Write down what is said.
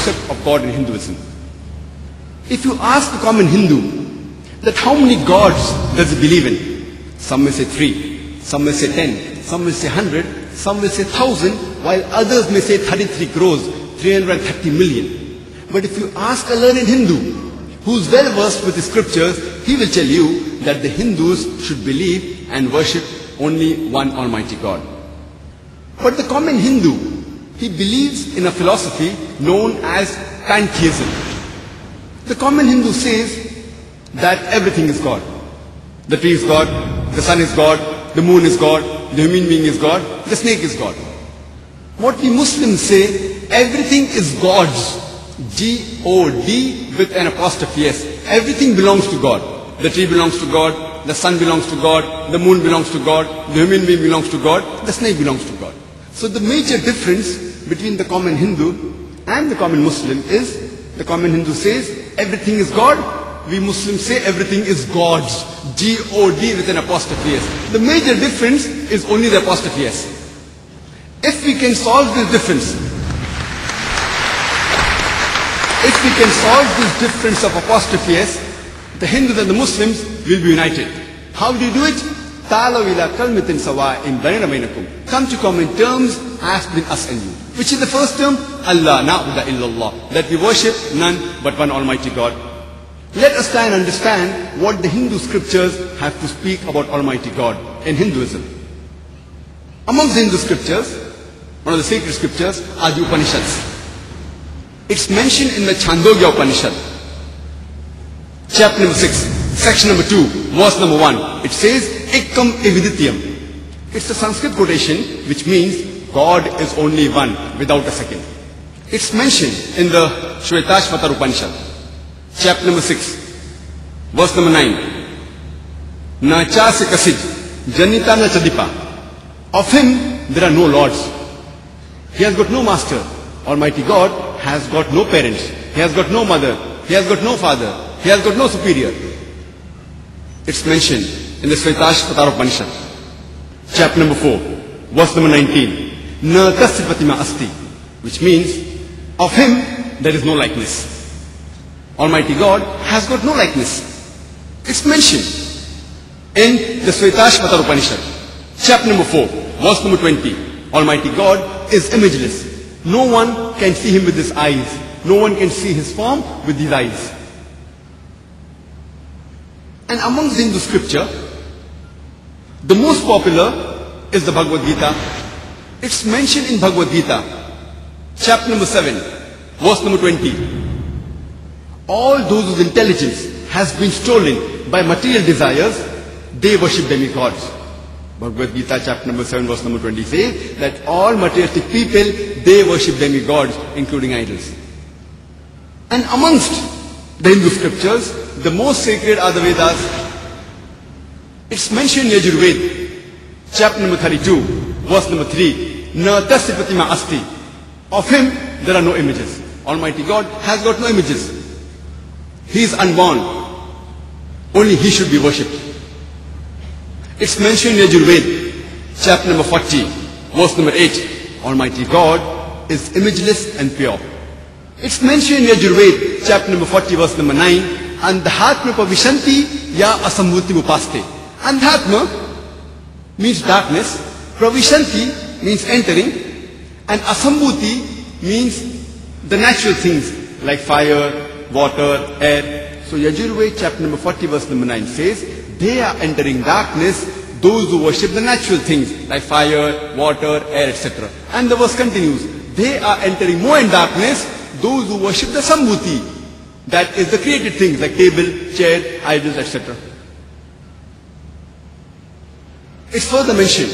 concept of God in Hinduism. If you ask the common Hindu that how many gods does he believe in, some may say 3, some may say 10, some may say 100, some may say 1,000, while others may say 33 crores, 330 million. But if you ask a learned Hindu who's well versed with the scriptures, he will tell you that the Hindus should believe and worship only one Almighty God. But the common Hindu, he believes in a philosophy known as pantheism. The common Hindu says that everything is God. The tree is God, the sun is God, the moon is God, the human being is God, the snake is God. What we Muslims say, everything is God's. G-O-D with an apostrophe S. Everything belongs to God. The tree belongs to God, the sun belongs to God, the moon belongs to God, the human being belongs to God, the snake belongs to God. So the major difference between the common Hindu and the common Muslim is the common Hindu says everything is God, we Muslims say everything is God's. G-O-D with an apostrophe S. The major difference is only the apostrophe S. If we can solve this difference, of apostrophe S, the Hindus and the Muslims will be united. How do you do it? Ta'alaw ila kalmatin sawa'in baynana baynakum. Come to common terms as between us and you. Which is the first term? Allah na'budu illallah. That we worship none but one Almighty God. Let us try and understand what the Hindu scriptures have to speak about Almighty God in Hinduism. Amongst the Hindu scriptures, one of the sacred scriptures are the Upanishads. It's mentioned in the Chandogya Upanishad, chapter number 6, section number 2, verse number 1. It says, Ekam evidityam. It's a Sanskrit quotation which means God is only one without a second. It's mentioned in the Shvetashvatar Upanishad, chapter number 6, verse number 9. Na chase kasij, janita na chadipa. Of him there are no lords. He has got no master. Almighty God has got no parents. He has got no mother. He has got no father. He has got no superior. It's mentioned in the Shvetashvatar Upanishad, chapter number 4, verse number 19. Na tasya pratima asti, which means of him there is no likeness. Almighty God has got no likeness. It's mentioned in the Shvetashvatar Upanishad, chapter number 4, verse number 20. Almighty God is imageless. No one can see him with his eyes. No one can see his form with his eyes. And amongst the Hindu scripture, the most popular is the Bhagavad Gita. It's mentioned in Bhagavad Gita, chapter number 7, verse number 20. All those whose intelligence has been stolen by material desires, they worship demigods. Bhagavad Gita, chapter number 7, verse number 20 says that all materialistic people, they worship demigods, including idols. And amongst the Hindu scriptures, the most sacred are the Vedas. It's mentioned in Yajurveda, chapter number 32, verse number 3. Na tasya pratima asti. Of him, there are no images. Almighty God has got no images. He is unborn. Only he should be worshipped. It's mentioned in Yajurveda, chapter number 40, verse number 8. Almighty God is imageless and pure. It's mentioned in Yajurveda, chapter number 40, verse number 9. Andhatma pravishanti ya asambhuti upaste. Andhatma means darkness, pravishanti means entering, and asambhuti means the natural things like fire, water, air. So Yajurveda, chapter number 40, verse number 9 says, they are entering darkness, those who worship the natural things like fire, water, air, etc. And the verse continues, they are entering more in darkness, those who worship the sambhuti, that is the created things like table, chair, idols, etc. It's further mentioned